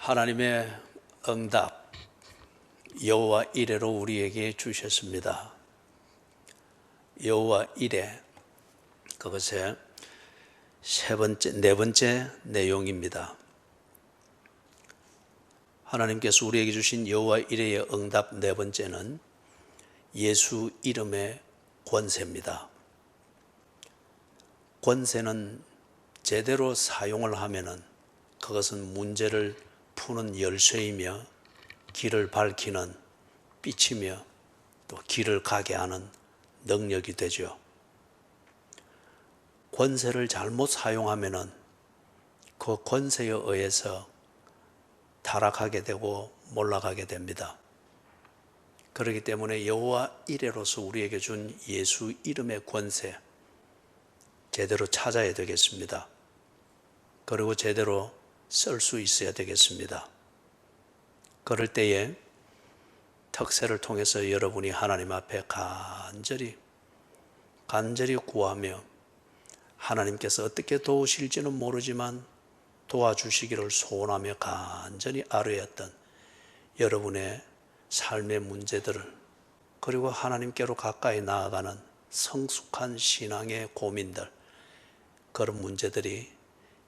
하나님의 응답 여호와 이레로 우리에게 주셨습니다. 여호와 이레, 그것의 네 번째 내용입니다. 하나님께서 우리에게 주신 여호와 이레의 응답 네 번째는 예수 이름의 권세입니다. 권세는 제대로 사용을 하면은 그것은 문제를 푸는 열쇠이며 길을 밝히는 빛이며 또 길을 가게 하는 능력이 되죠. 권세를 잘못 사용하면은 그 권세에 의해서 타락하게 되고 몰락하게 됩니다. 그렇기 때문에 여호와 이레로서 우리에게 준 예수 이름의 권세 제대로 찾아야 되겠습니다. 그리고 제대로 쓸 수 있어야 되겠습니다. 그럴 때에 특세를 통해서 여러분이 하나님 앞에 간절히 구하며 하나님께서 어떻게 도우실지는 모르지만 도와주시기를 소원하며 간절히 아뢰었던 여러분의 삶의 문제들을, 그리고 하나님께로 가까이 나아가는 성숙한 신앙의 고민들, 그런 문제들이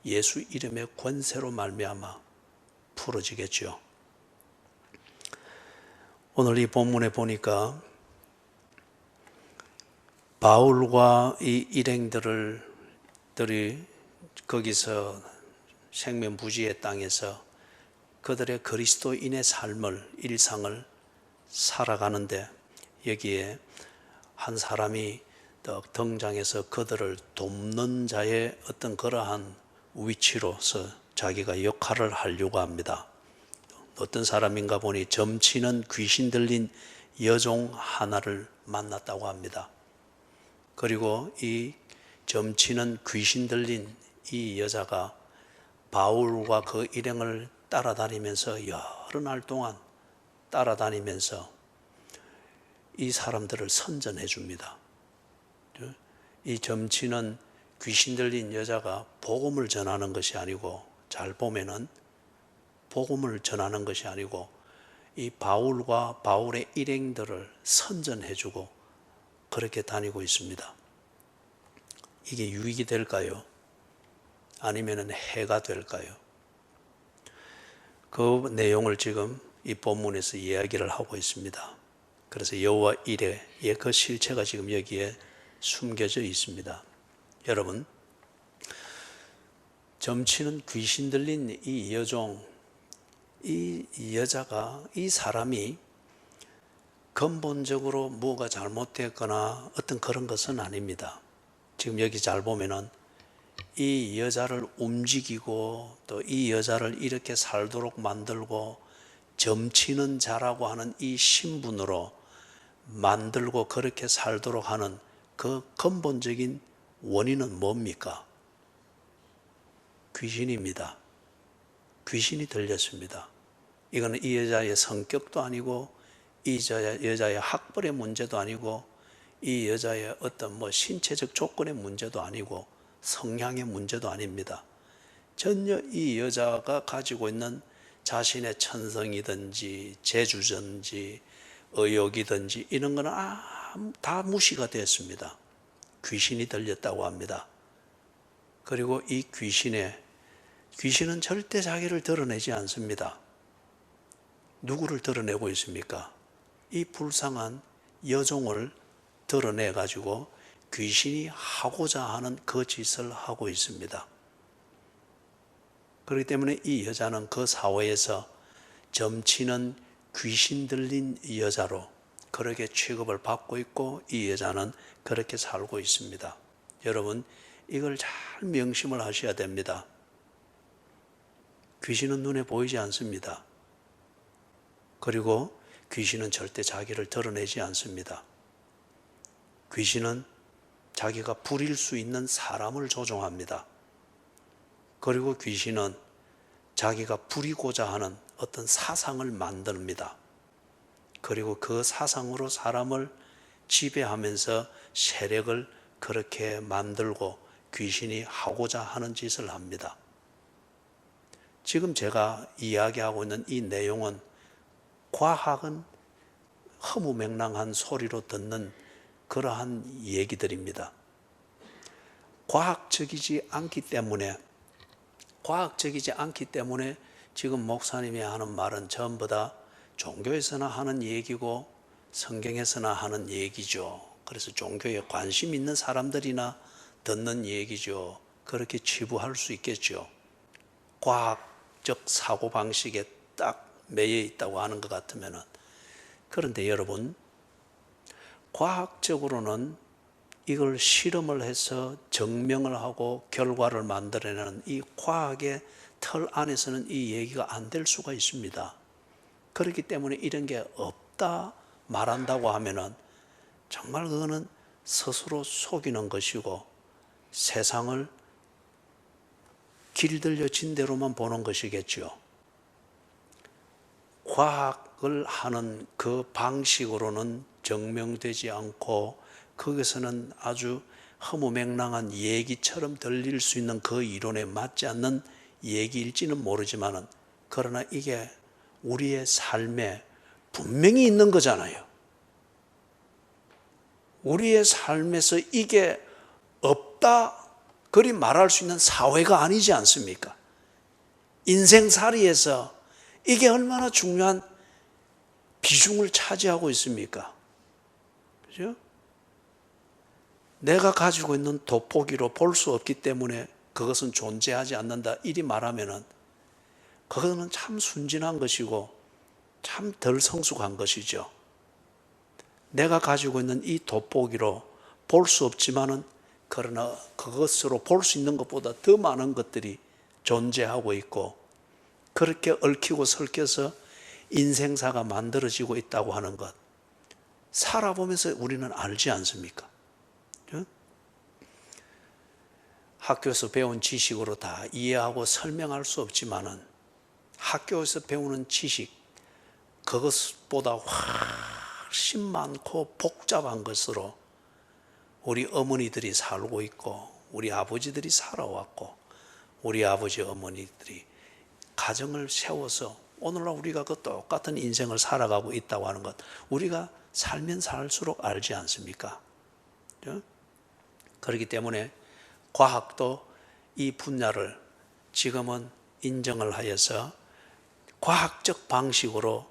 예수 이름의 권세로 말미암아 풀어지겠죠. 오늘 이 본문에 보니까 바울과 이 일행들이 거기서 생면부지의 땅에서 그들의 그리스도인의 삶을, 일상을 살아가는데, 여기에 한 사람이 등장해서 그들을 돕는 자의 어떤 그러한 위치로서 자기가 역할을 하려고 합니다. 어떤 사람인가 보니 점치는 귀신 들린 여종 하나를 만났다고 합니다. 그리고 이 점치는 귀신 들린 이 여자가 바울과 그 일행을 따라다니면서 여러 날 동안 따라다니면서 이 사람들을 선전해 줍니다. 이 점치는 귀신 들린 여자가 복음을 전하는 것이 아니고, 잘 보면은 복음을 전하는 것이 아니고 이 바울과 바울의 일행들을 선전해 주고 그렇게 다니고 있습니다. 이게 유익이 될까요? 아니면 해가 될까요? 그 내용을 지금 이 본문에서 이야기를 하고 있습니다. 그래서 여호와 이레의 그 실체가 지금 여기에 숨겨져 있습니다. 여러분, 점치는 귀신 들린 이 여종, 이 여자가, 이 사람이 근본적으로 뭐가 잘못됐거나 어떤 그런 것은 아닙니다. 지금 여기 잘 보면은 이 여자를 움직이고 또 이 여자를 이렇게 살도록 만들고 점치는 자라고 하는 이 신분으로 만들고 그렇게 살도록 하는 그 근본적인 원인은 뭡니까? 귀신입니다. 귀신이 들렸습니다. 이거는 이 여자의 성격도 아니고 이 여자의 학벌의 문제도 아니고 이 여자의 어떤 신체적 조건의 문제도 아니고 성향의 문제도 아닙니다. 전혀 이 여자가 가지고 있는 자신의 천성이든지 재주든지 의욕이든지 이런 거는 다 무시가 되었습니다. 귀신이 들렸다고 합니다. 그리고 이 귀신은 절대 자기를 드러내지 않습니다. 누구를 드러내고 있습니까? 이 불쌍한 여종을 드러내 가지고 귀신이 하고자 하는 그 짓을 하고 있습니다. 그렇기 때문에 이 여자는 그 사회에서 점치는 귀신 들린 여자로 그렇게 취급을 받고 있고, 이 여자는 그렇게 살고 있습니다. 여러분, 이걸 잘 명심을 하셔야 됩니다. 귀신은 눈에 보이지 않습니다. 그리고 귀신은 절대 자기를 드러내지 않습니다. 귀신은 자기가 부릴 수 있는 사람을 조종합니다. 그리고 귀신은 자기가 부리고자 하는 어떤 사상을 만듭니다. 그리고 그 사상으로 사람을 지배하면서 세력을 그렇게 만들고 귀신이 하고자 하는 짓을 합니다. 지금 제가 이야기하고 있는 이 내용은 과학은 허무맹랑한 소리로 듣는 그러한 얘기들입니다. 과학적이지 않기 때문에 지금 목사님이 하는 말은 전부 다 종교에서나 하는 얘기고 성경에서나 하는 얘기죠. 그래서 종교에 관심 있는 사람들이나 듣는 얘기죠. 그렇게 치부할 수 있겠죠. 과학적 사고방식에 딱 매여 있다고 하는 것 같으면은. 그런데 여러분, 과학적으로는 이걸 실험을 해서 증명을 하고 결과를 만들어내는 이 과학의 틀 안에서는 이 얘기가 안 될 수가 있습니다. 그렇기 때문에 이런 게 없다 말한다고 하면은 정말 그거는 스스로 속이는 것이고 세상을 길들여진 대로만 보는 것이겠죠. 과학을 하는 그 방식으로는 증명되지 않고 거기서는 아주 허무맹랑한 얘기처럼 들릴 수 있는 그 이론에 맞지 않는 얘기일지는 모르지만은 그러나 이게 우리의 삶에 분명히 있는 거잖아요. 우리의 삶에서 이게 없다 그리 말할 수 있는 사회가 아니지 않습니까? 인생살이에서 이게 얼마나 중요한 비중을 차지하고 있습니까? 그죠? 내가 가지고 있는 돋보기로 볼 수 없기 때문에 그것은 존재하지 않는다 이리 말하면은 그거는 참 순진한 것이고 참 덜 성숙한 것이죠. 내가 가지고 있는 이 돋보기로 볼 수 없지만은 그러나 그것으로 볼 수 있는 것보다 더 많은 것들이 존재하고 있고 그렇게 얽히고 설켜서 인생사가 만들어지고 있다고 하는 것 살아보면서 우리는 알지 않습니까? 학교에서 배운 지식으로 다 이해하고 설명할 수 없지만은 학교에서 배우는 지식 그것보다 훨씬 많고 복잡한 것으로 우리 어머니들이 살고 있고 우리 아버지들이 살아왔고 우리 아버지 어머니들이 가정을 세워서 오늘날 우리가 그 똑같은 인생을 살아가고 있다고 하는 것 우리가 살면 살수록 알지 않습니까? 그렇기 때문에 과학도 이 분야를 지금은 인정을 하여서 과학적 방식으로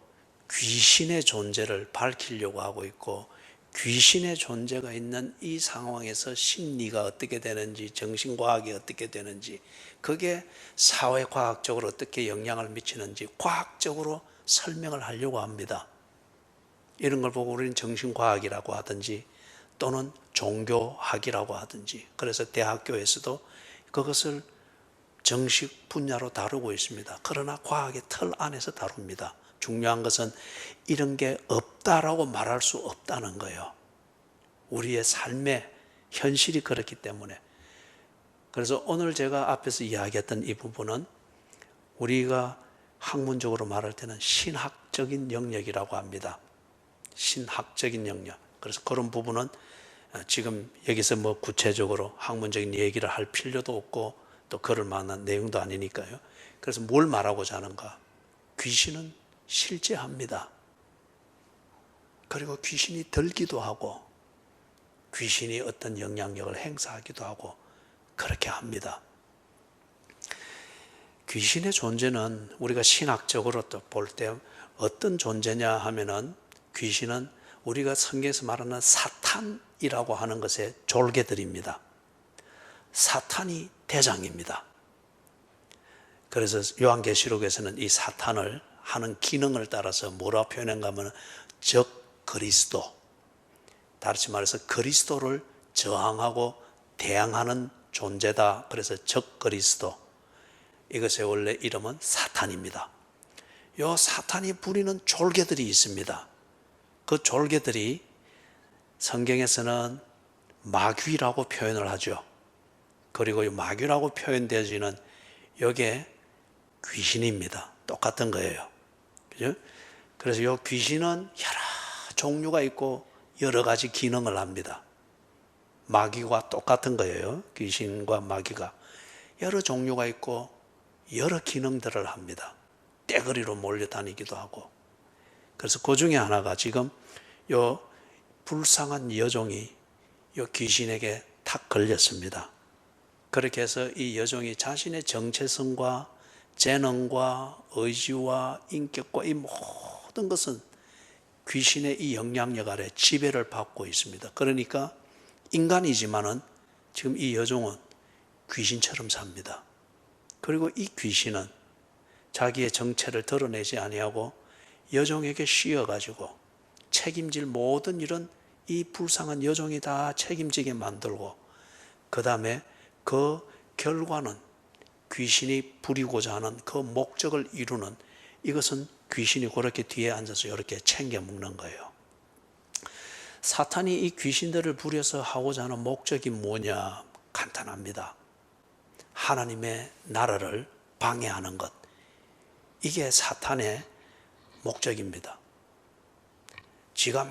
귀신의 존재를 밝히려고 하고 있고 귀신의 존재가 있는 이 상황에서 심리가 어떻게 되는지 정신과학이 어떻게 되는지 그게 사회과학적으로 어떻게 영향을 미치는지 과학적으로 설명을 하려고 합니다. 이런 걸 보고 우리는 정신과학이라고 하든지 또는 종교학이라고 하든지 그래서 대학교에서도 그것을 정식 분야로 다루고 있습니다. 그러나 과학의 틀 안에서 다룹니다. 중요한 것은 이런 게 없다라고 말할 수 없다는 거예요. 우리의 삶의 현실이 그렇기 때문에. 그래서 오늘 제가 앞에서 이야기했던 이 부분은 우리가 학문적으로 말할 때는 신학적인 영역이라고 합니다. 신학적인 영역. 그래서 그런 부분은 지금 여기서 뭐 구체적으로 학문적인 얘기를 할 필요도 없고 또 그럴 만한 내용도 아니니까요. 그래서 뭘 말하고자 하는가? 귀신은 실제합니다. 그리고 귀신이 들기도 하고 귀신이 어떤 영향력을 행사하기도 하고 그렇게 합니다. 귀신의 존재는 우리가 신학적으로 또 볼 때 어떤 존재냐 하면은 귀신은 우리가 성경에서 말하는 사탄이라고 하는 것의 졸개들입니다. 사탄이 대장입니다. 그래서 요한계시록에서는 이 사탄을 하는 기능을 따라서 뭐라 표현한가 하면 적 그리스도, 다시 말해서 그리스도를 저항하고 대항하는 존재다. 그래서 적 그리스도, 이것의 원래 이름은 사탄입니다. 이 사탄이 부리는 졸개들이 있습니다. 그 졸개들이 성경에서는 마귀라고 표현을 하죠. 그리고 이 마귀라고 표현되어지는 이게 귀신입니다. 똑같은 거예요. 그죠? 그래서 이 귀신은 여러 종류가 있고 여러 가지 기능을 합니다. 마귀와 똑같은 거예요. 귀신과 마귀가 여러 종류가 있고 여러 기능들을 합니다. 떼거리로 몰려다니기도 하고. 그래서 그 중에 하나가 지금 요 불쌍한 여종이 요 귀신에게 탁 걸렸습니다. 그렇게 해서 이 여종이 자신의 정체성과 재능과 의지와 인격과 이 모든 것은 귀신의 이 영향력 아래 지배를 받고 있습니다. 그러니까 인간이지만은 지금 이 여종은 귀신처럼 삽니다. 그리고 이 귀신은 자기의 정체를 드러내지 아니하고 여종에게 씌어가지고 책임질 모든 일은 이 불쌍한 여종이 다 책임지게 만들고, 그 다음에 그 결과는 귀신이 부리고자 하는 그 목적을 이루는, 이것은 귀신이 그렇게 뒤에 앉아서 이렇게 챙겨 먹는 거예요. 사탄이 이 귀신들을 부려서 하고자 하는 목적이 뭐냐? 간단합니다. 하나님의 나라를 방해하는 것. 이게 사탄의 목적입니다. 지가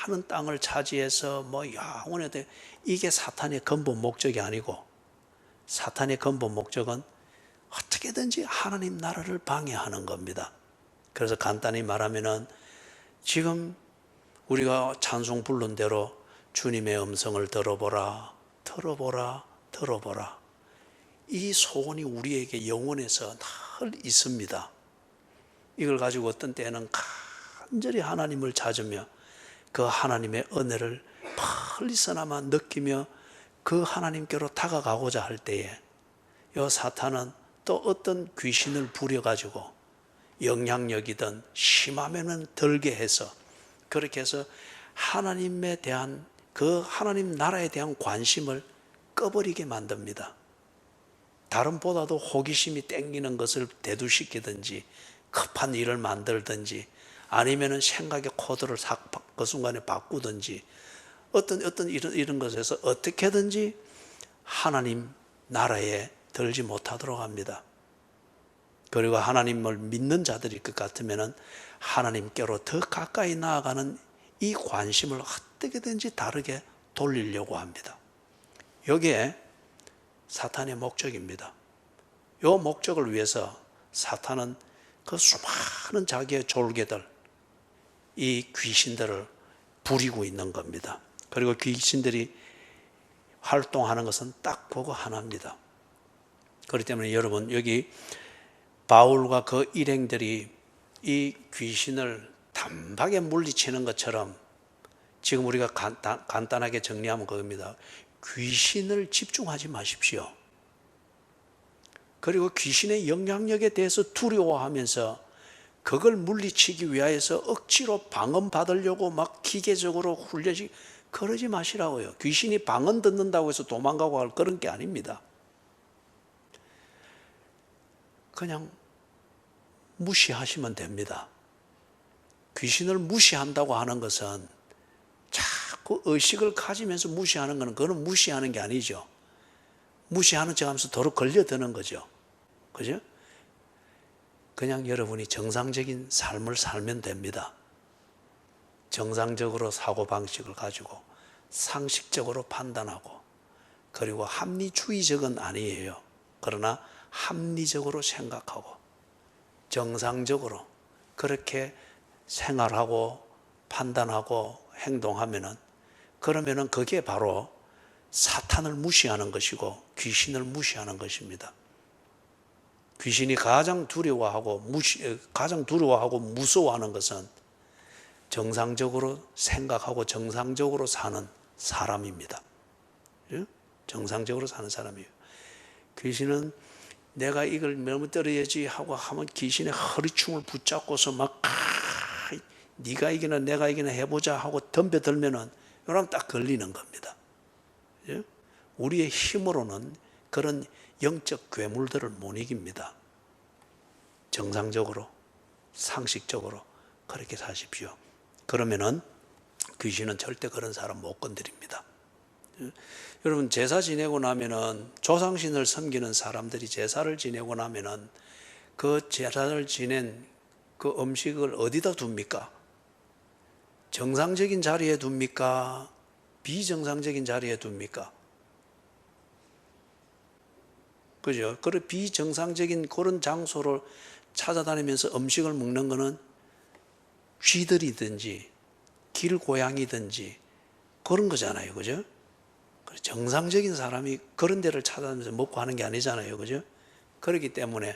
많은 땅을 차지해서 영원히, 이게 사탄의 근본 목적이 아니고, 사탄의 근본 목적은 어떻게든지 하나님 나라를 방해하는 겁니다. 그래서 간단히 말하면은 지금 우리가 찬송 부른 대로 주님의 음성을 들어보라, 들어보라, 들어보라. 이 소원이 우리에게 영혼에서 늘 있습니다. 이걸 가지고 어떤 때는 간절히 하나님을 찾으며 그 하나님의 은혜를 멀리서나마 느끼며 그 하나님께로 다가가고자 할 때에 이 사탄은 또 어떤 귀신을 부려가지고 영향력이든 심하면은 들게 해서, 그렇게 해서 하나님에 대한, 그 하나님 나라에 대한 관심을 꺼버리게 만듭니다. 다른보다도 호기심이 땡기는 것을 대두시키든지 급한 일을 만들든지 아니면은 생각의 코드를 그 순간에 바꾸든지 어떤 이런 것에서 어떻게든지 하나님 나라에 들지 못하도록 합니다. 그리고 하나님을 믿는 자들일 것 같으면은 하나님께로 더 가까이 나아가는 이 관심을 어떻게든지 다르게 돌리려고 합니다. 여기에 사탄의 목적입니다. 이 목적을 위해서 사탄은 그 수많은 자기의 졸개들, 이 귀신들을 부리고 있는 겁니다. 그리고 귀신들이 활동하는 것은 딱 그거 하나입니다. 그렇기 때문에 여러분, 여기 바울과 그 일행들이 이 귀신을 단박에 물리치는 것처럼 지금 우리가 간단하게 정리하면 그겁니다. 귀신을 집중하지 마십시오. 그리고 귀신의 영향력에 대해서 두려워하면서 그걸 물리치기 위하여서 억지로 방언받으려고 막 기계적으로 훈련시, 그러지 마시라고요. 귀신이 방언 듣는다고 해서 도망가고 할 그런 게 아닙니다. 그냥 무시하시면 됩니다. 귀신을 무시한다고 하는 것은 자꾸 의식을 가지면서 무시하는 것은, 그거는 무시하는 게 아니죠. 무시하는 척 하면서 도로 걸려드는 거죠. 그죠? 그냥 여러분이 정상적인 삶을 살면 됩니다. 정상적으로 사고방식을 가지고 상식적으로 판단하고, 그리고 합리주의적은 아니에요. 그러나 합리적으로 생각하고 정상적으로 그렇게 생활하고 판단하고 행동하면은, 그러면은 그게 바로 사탄을 무시하는 것이고 귀신을 무시하는 것입니다. 귀신이 가장 두려워하고 무서워하는 것은 정상적으로 생각하고 정상적으로 사는 사람입니다. 정상적으로 사는 사람이에요. 귀신은 내가 이걸 넘어뜨려야지 하고 하면 귀신의 허리춤을 붙잡고서 막 네가 이기나 내가 이기나 해보자 하고 덤벼들면은 이러면 딱 걸리는 겁니다. 우리의 힘으로는 그런 영적 괴물들을 못 이깁니다. 정상적으로 상식적으로 그렇게 사십시오. 그러면은 귀신은 절대 그런 사람 못 건드립니다. 여러분, 제사 지내고 나면은, 조상신을 섬기는 사람들이 제사를 지내고 나면은 그 제사를 지낸 그 음식을 어디다 둡니까? 정상적인 자리에 둡니까? 비정상적인 자리에 둡니까? 그죠? 그런 비정상적인 그런 장소를 찾아다니면서 음식을 먹는 거는 쥐들이든지 길고양이든지 그런 거잖아요. 그죠? 정상적인 사람이 그런 데를 찾아다니면서 먹고 하는 게 아니잖아요. 그죠? 그렇기 때문에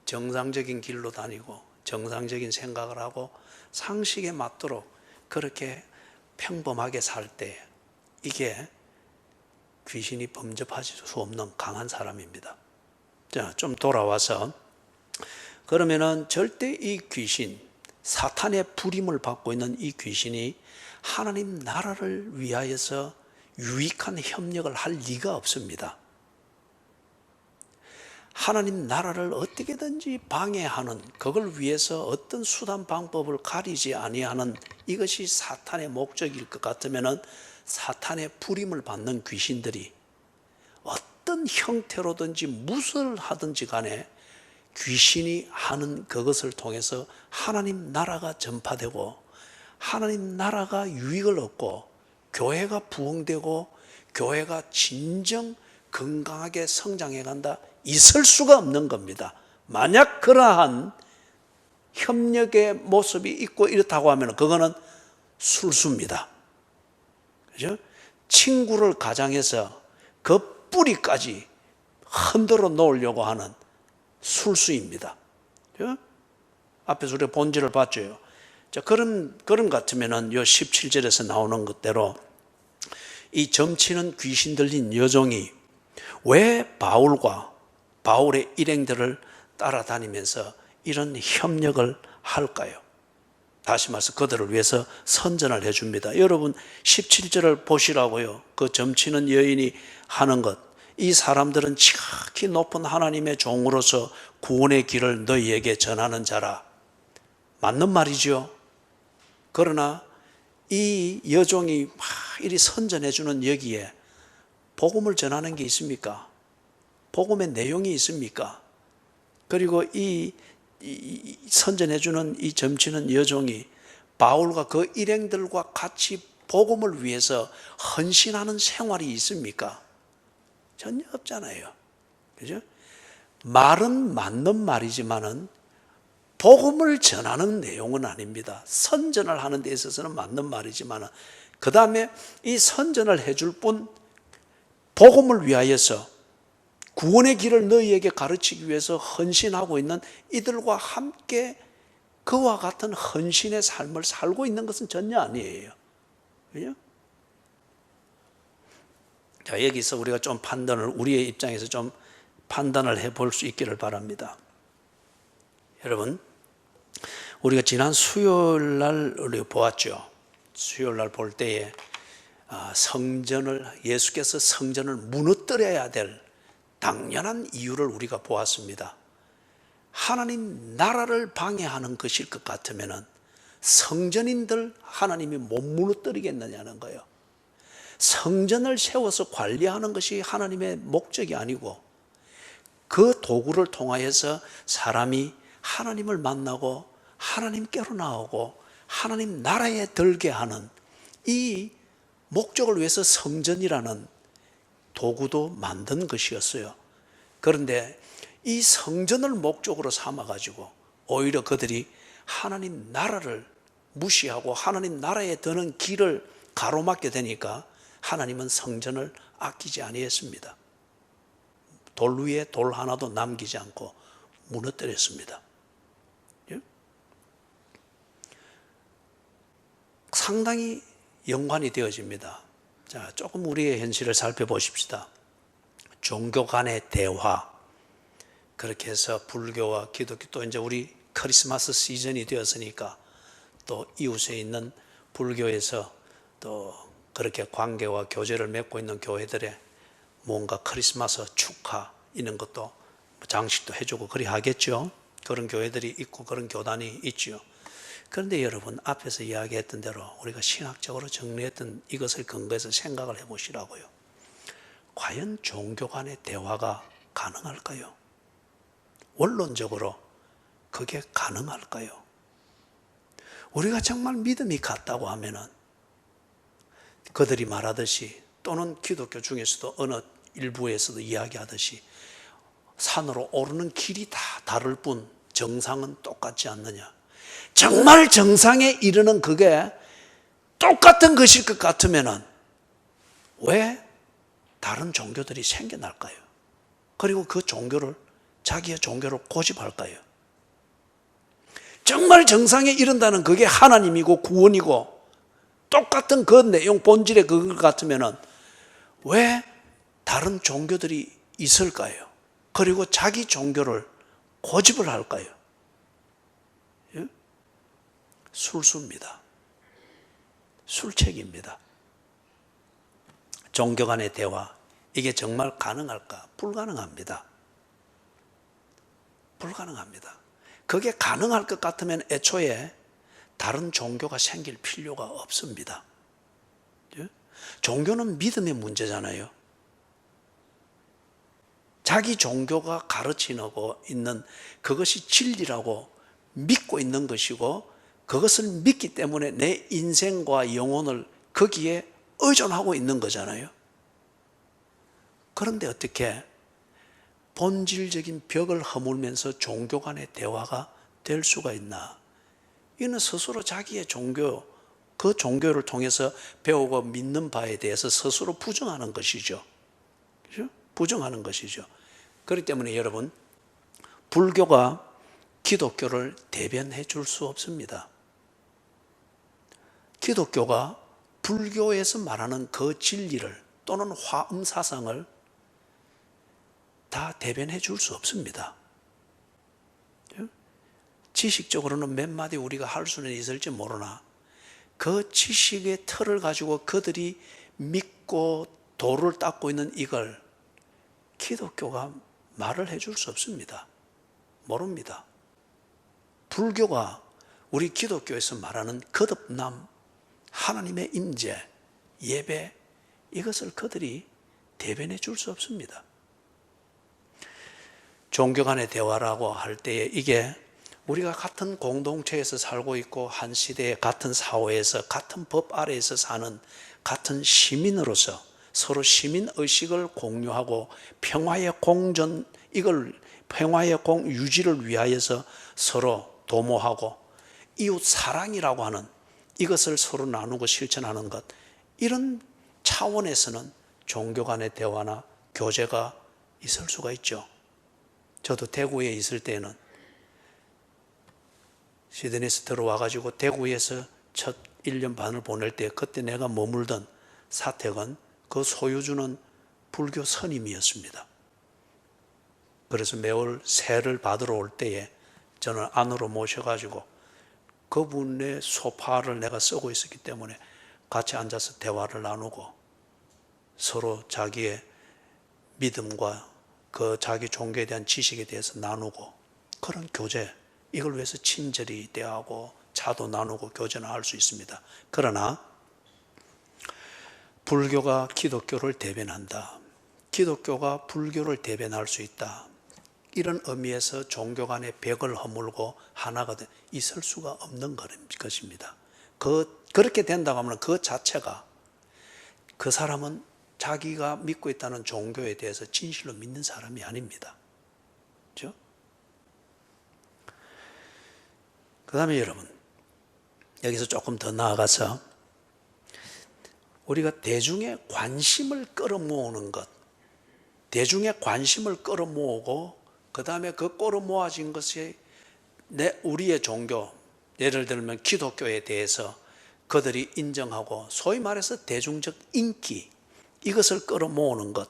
정상적인 길로 다니고 정상적인 생각을 하고 상식에 맞도록 그렇게 평범하게 살 때 이게 귀신이 범접할 수 없는 강한 사람입니다. 자, 좀 돌아와서 그러면은 절대 이 귀신, 사탄의 부림을 받고 있는 이 귀신이 하나님 나라를 위하여서 유익한 협력을 할 리가 없습니다. 하나님 나라를 어떻게든지 방해하는, 그걸 위해서 어떤 수단 방법을 가리지 아니하는 이것이 사탄의 목적일 것 같으면은 사탄의 부림을 받는 귀신들이 어떤 형태로든지 무엇을 하든지 간에 귀신이 하는 그것을 통해서 하나님 나라가 전파되고 하나님 나라가 유익을 얻고 교회가 부흥되고 교회가 진정 건강하게 성장해 간다, 있을 수가 없는 겁니다. 만약 그러한 협력의 모습이 있고 이렇다고 하면 그거는 술수입니다. 그죠? 친구를 가장해서 그 뿌리까지 흔들어 놓으려고 하는 술수입니다. 그죠? 앞에서 우리가 본질을 봤죠. 자, 그런 같으면은 요 17절에서 나오는 것대로 이 점치는 귀신 들린 여종이 왜 바울과 바울의 일행들을 따라다니면서 이런 협력을 할까요? 다시 말해서 그들을 위해서 선전을 해줍니다. 여러분 17절을 보시라고요. 그 점치는 여인이 하는 것, 이 사람들은 지극히 높은 하나님의 종으로서 구원의 길을 너희에게 전하는 자라. 맞는 말이죠. 그러나 이 여종이 막 이리 선전해주는 여기에 복음을 전하는 게 있습니까? 복음의 내용이 있습니까? 그리고 이 선전해주는 이 점치는 여종이 바울과 그 일행들과 같이 복음을 위해서 헌신하는 생활이 있습니까? 전혀 없잖아요. 그죠? 말은 맞는 말이지만은 복음을 전하는 내용은 아닙니다. 선전을 하는 데 있어서는 맞는 말이지만은 그 다음에 이 선전을 해줄 뿐 복음을 위하여서 구원의 길을 너희에게 가르치기 위해서 헌신하고 있는 이들과 함께 그와 같은 헌신의 삶을 살고 있는 것은 전혀 아니에요. 그죠? 자, 여기서 우리가 좀 우리의 입장에서 좀 판단을 해볼 수 있기를 바랍니다. 여러분, 우리가 지난 수요일 날 우리가 보았죠. 수요일 날 볼 때에 예수께서 성전을 무너뜨려야 될 당연한 이유를 우리가 보았습니다. 하나님 나라를 방해하는 것일 것 같으면 성전인들 하나님이 못 무너뜨리겠느냐는 거예요. 성전을 세워서 관리하는 것이 하나님의 목적이 아니고 그 도구를 통하여서 사람이 하나님을 만나고 하나님께로 나오고 하나님 나라에 들게 하는 이 목적을 위해서 성전이라는 도구도 만든 것이었어요. 그런데 이 성전을 목적으로 삼아가지고 오히려 그들이 하나님 나라를 무시하고 하나님 나라에 드는 길을 가로막게 되니까 하나님은 성전을 아끼지 아니했습니다. 돌 위에 돌 하나도 남기지 않고 무너뜨렸습니다. 상당히 연관이 되어집니다. 자, 조금 우리의 현실을 살펴보십시다. 종교 간의 대화, 그렇게 해서 불교와 기독교, 또 이제 우리 크리스마스 시즌이 되었으니까 또 이웃에 있는 불교에서 또 그렇게 관계와 교제를 맺고 있는 교회들의 뭔가 크리스마스 축하 이런 것도 장식도 해주고 그리 하겠죠. 그런 교회들이 있고 그런 교단이 있죠. 그런데 여러분, 앞에서 이야기했던 대로 우리가 신학적으로 정리했던 이것을 근거해서 생각을 해보시라고요. 과연 종교 간의 대화가 가능할까요? 원론적으로 그게 가능할까요? 우리가 정말 믿음이 같다고 하면은 그들이 말하듯이 또는 기독교 중에서도 어느 일부에서도 이야기하듯이 산으로 오르는 길이 다 다를 뿐 정상은 똑같지 않느냐. 정말 정상에 이르는 그게 똑같은 것일 것 같으면은 왜 다른 종교들이 생겨날까요? 그리고 그 종교를 자기의 종교를 고집할까요? 정말 정상에 이른다는 그게 하나님이고 구원이고 똑같은 그 내용 본질의 그것 같으면은 왜 다른 종교들이 있을까요? 그리고 자기 종교를 고집을 할까요? 예? 술수입니다. 술책입니다. 종교 간의 대화, 이게 정말 가능할까? 불가능합니다. 불가능합니다. 그게 가능할 것 같으면 애초에 다른 종교가 생길 필요가 없습니다. 예? 종교는 믿음의 문제잖아요. 자기 종교가 가르치고 있는 그것이 진리라고 믿고 있는 것이고 그것을 믿기 때문에 내 인생과 영혼을 거기에 의존하고 있는 거잖아요. 그런데 어떻게 본질적인 벽을 허물면서 종교 간의 대화가 될 수가 있나? 이는 스스로 자기의 종교, 그 종교를 통해서 배우고 믿는 바에 대해서 스스로 부정하는 것이죠. 그렇죠? 부정하는 것이죠. 그렇기 때문에 여러분, 불교가 기독교를 대변해 줄 수 없습니다. 기독교가 불교에서 말하는 그 진리를 또는 화엄 사상을 다 대변해 줄 수 없습니다. 지식적으로는 몇 마디 우리가 할 수는 있을지 모르나 그 지식의 틀을 가지고 그들이 믿고 도를 닦고 있는 이걸 기독교가 말을 해줄 수 없습니다. 모릅니다. 불교가 우리 기독교에서 말하는 거듭남, 하나님의 임재, 예배, 이것을 그들이 대변해 줄 수 없습니다. 종교 간의 대화라고 할 때에 이게 우리가 같은 공동체에서 살고 있고 한 시대에 같은 사회에서 같은 법 아래에서 사는 같은 시민으로서 서로 시민의식을 공유하고 평화의 공존, 이걸 평화의 유지를 위하여서 서로 도모하고 이웃 사랑이라고 하는 이것을 서로 나누고 실천하는 것, 이런 차원에서는 종교 간의 대화나 교제가 있을 수가 있죠. 저도 대구에 있을 때는 시드니에서 들어와가지고 대구에서 첫 1년 반을 보낼 때 그때 내가 머물던 사택은 그 소유주는 불교 스님이었습니다. 그래서 매월 세를 받으러 올 때에 저는 안으로 모셔가지고 그분의 소파를 내가 쓰고 있었기 때문에 같이 앉아서 대화를 나누고 서로 자기의 믿음과 그 자기 종교에 대한 지식에 대해서 나누고 그런 교제, 이걸 위해서 친절히 대하고 차도 나누고 교제는 할 수 있습니다. 그러나 불교가 기독교를 대변한다, 기독교가 불교를 대변할 수 있다, 이런 의미에서 종교 간의 벽을 허물고 하나가 있을 수가 없는 것입니다. 그렇게 된다고 하면 그 자체가 그 사람은 자기가 믿고 있다는 종교에 대해서 진실로 믿는 사람이 아닙니다. 그렇죠? 그 다음에 여러분, 여기서 조금 더 나아가서 우리가 대중의 관심을 끌어모으는 것, 대중의 관심을 끌어모으고 그 다음에 그 끌어모아진 것이 우리의 종교, 예를 들면 기독교에 대해서 그들이 인정하고 소위 말해서 대중적 인기, 이것을 끌어모으는 것,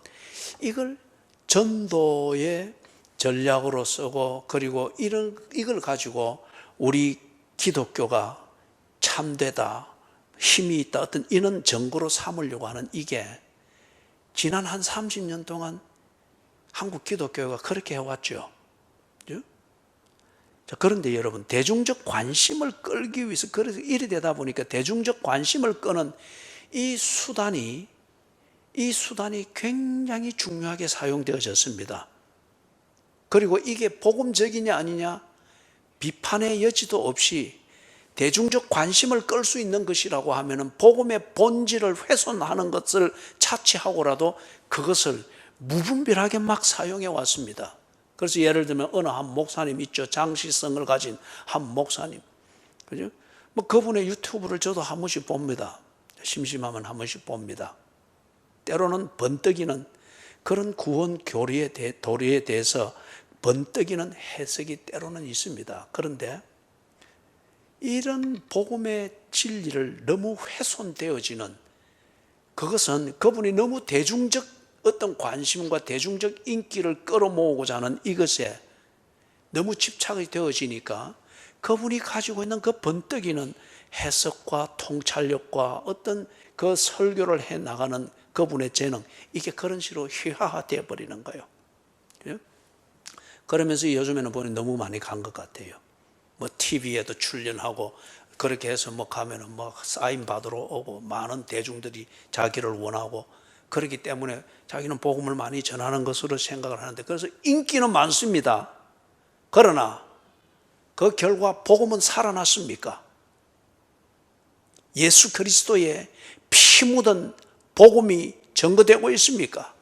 이걸 전도의 전략으로 쓰고 그리고 이걸 가지고 우리 기독교가 참되다, 힘이 있다, 어떤 이런 증거로 삼으려고 하는 이게 지난 한 30년 동안 한국 기독교가 그렇게 해왔죠. 그런데 여러분, 대중적 관심을 끌기 위해서, 그래서 이래 되다 보니까 대중적 관심을 끄는 이 수단이 굉장히 중요하게 사용되어졌습니다. 그리고 이게 복음적이냐 아니냐 비판의 여지도 없이 대중적 관심을 끌 수 있는 것이라고 하면은 복음의 본질을 훼손하는 것을 차치하고라도 그것을 무분별하게 막 사용해 왔습니다. 그래서 예를 들면 어느 한 목사님 있죠. 장시성을 가진 한 목사님. 그죠? 뭐 그분의 유튜브를 저도 한 번씩 봅니다. 심심하면 한 번씩 봅니다. 때로는 번뜩이는 그런 구원 교리에 도리에 대해서 번뜩이는 해석이 때로는 있습니다. 그런데 이런 복음의 진리를 너무 훼손되어지는 그것은 그분이 너무 대중적 어떤 관심과 대중적 인기를 끌어모으고자 하는 이것에 너무 집착이 되어지니까 그분이 가지고 있는 그 번뜩이는 해석과 통찰력과 어떤 그 설교를 해 나가는 그분의 재능, 이게 그런 식으로 희화화되어 버리는 거예요. 그러면서 요즘에는 보니 너무 많이 간 것 같아요. 뭐 TV에도 출연하고 그렇게 해서 뭐 가면은 뭐 사인 받으러 오고 많은 대중들이 자기를 원하고 그렇기 때문에 자기는 복음을 많이 전하는 것으로 생각을 하는데, 그래서 인기는 많습니다. 그러나 그 결과 복음은 살아났습니까? 예수 그리스도의 피 묻은 복음이 증거되고 있습니까?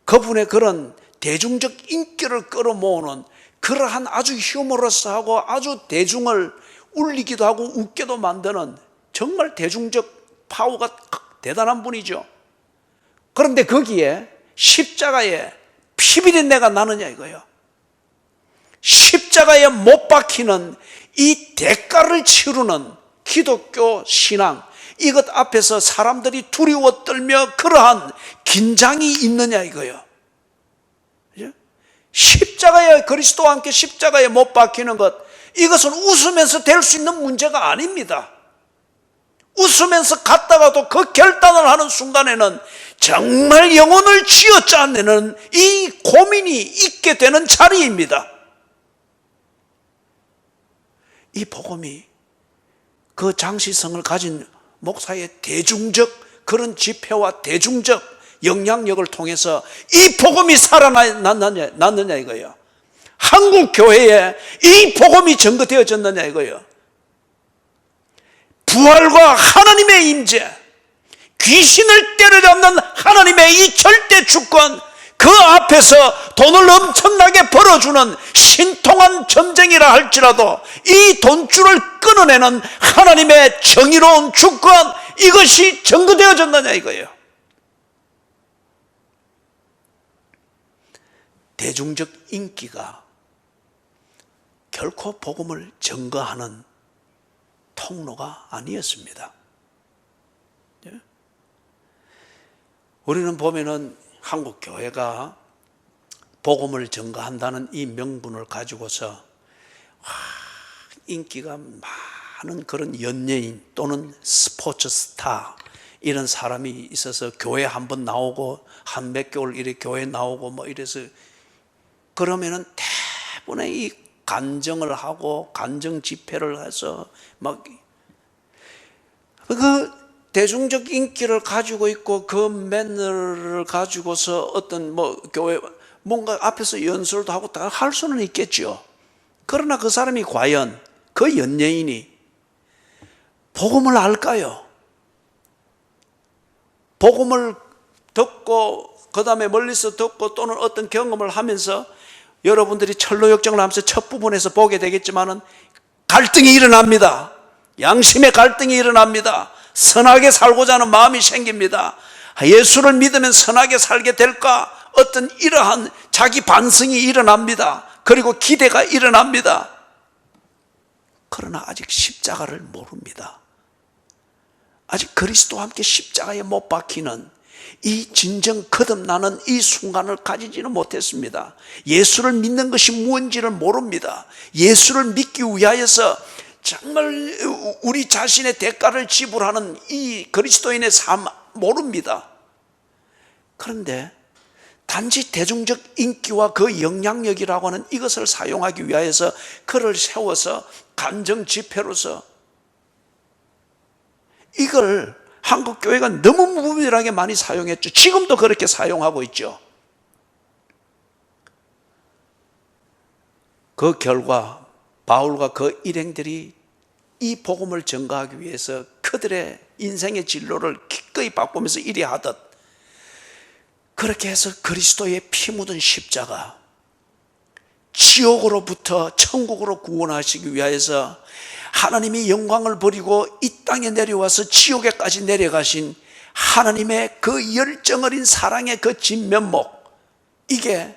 그분의 그런 대중적 인기를 끌어모으는 그러한 아주 휴머러스하고 아주 대중을 울리기도 하고 웃게도 만드는 정말 대중적 파워가 대단한 분이죠. 그런데 거기에 십자가에 피비린내가 나느냐 이거예요. 십자가에 못 박히는 이 대가를 치르는 기독교 신앙, 이것 앞에서 사람들이 두려워 떨며 그러한 긴장이 있느냐 이거예요. 십자가에, 그리스도와 함께 십자가에 못 박히는 것, 이것은 웃으면서 될 수 있는 문제가 아닙니다. 웃으면서 갔다가도 그 결단을 하는 순간에는 정말 영혼을 쥐어짜내는 이 고민이 있게 되는 자리입니다. 이 복음이 그 장시성을 가진 목사의 대중적 그런 집회와 대중적 영향력을 통해서 이 복음이 살아났느냐 이거예요. 한국 교회에 이 복음이 증거되어졌느냐 이거예요. 부활과 하나님의 임재, 귀신을 때려잡는 하나님의 이 절대 주권, 그 앞에서 돈을 엄청나게 벌어주는 신통한 전쟁이라 할지라도 이 돈줄을 끊어내는 하나님의 정의로운 주권, 이것이 증거되어졌느냐 이거예요. 대중적 인기가 결코 복음을 증거하는 통로가 아니었습니다. 우리는 보면은 한국 교회가 복음을 증거한다는 이 명분을 가지고서 인기가 많은 그런 연예인 또는 스포츠 스타 이런 사람이 있어서 교회 한번 나오고 한 몇 개월 이렇게 교회 나오고 뭐 이래서 그러면은 대부분의 이 간증을 하고 간증 집회를 해서 막 그 대중적 인기를 가지고 있고 그 매너를 가지고서 어떤 뭐 교회 뭔가 앞에서 연설도 하고 다 할 수는 있겠죠. 그러나 그 사람이 과연 그 연예인이 복음을 알까요? 복음을 듣고 그 다음에 멀리서 듣고 또는 어떤 경험을 하면서 여러분들이 철로역정을 하면서 첫 부분에서 보게 되겠지만은 갈등이 일어납니다. 양심의 갈등이 일어납니다. 선하게 살고자 하는 마음이 생깁니다. 예수를 믿으면 선하게 살게 될까? 어떤 이러한 자기 반성이 일어납니다. 그리고 기대가 일어납니다. 그러나 아직 십자가를 모릅니다. 아직 그리스도와 함께 십자가에 못 박히는 이 진정 거듭나는 이 순간을 가지지는 못했습니다. 예수를 믿는 것이 무엇인지를 모릅니다. 예수를 믿기 위하여서 정말 우리 자신의 대가를 지불하는 이 그리스도인의 삶 모릅니다. 그런데 단지 대중적 인기와 그 영향력이라고 하는 이것을 사용하기 위하여서 그를 세워서 간증 집회로서 이걸 한국 교회가 너무 무분별하게 많이 사용했죠. 지금도 그렇게 사용하고 있죠. 그 결과 바울과 그 일행들이 이 복음을 증거하기 위해서 그들의 인생의 진로를 기꺼이 바꾸면서 이리 하듯 그렇게 해서 그리스도의 피 묻은 십자가, 지옥으로부터 천국으로 구원하시기 위하여서 하나님이 영광을 버리고 이 땅에 내려와서 지옥에까지 내려가신 하나님의 그 열정 어린 사랑의 그 진면목, 이게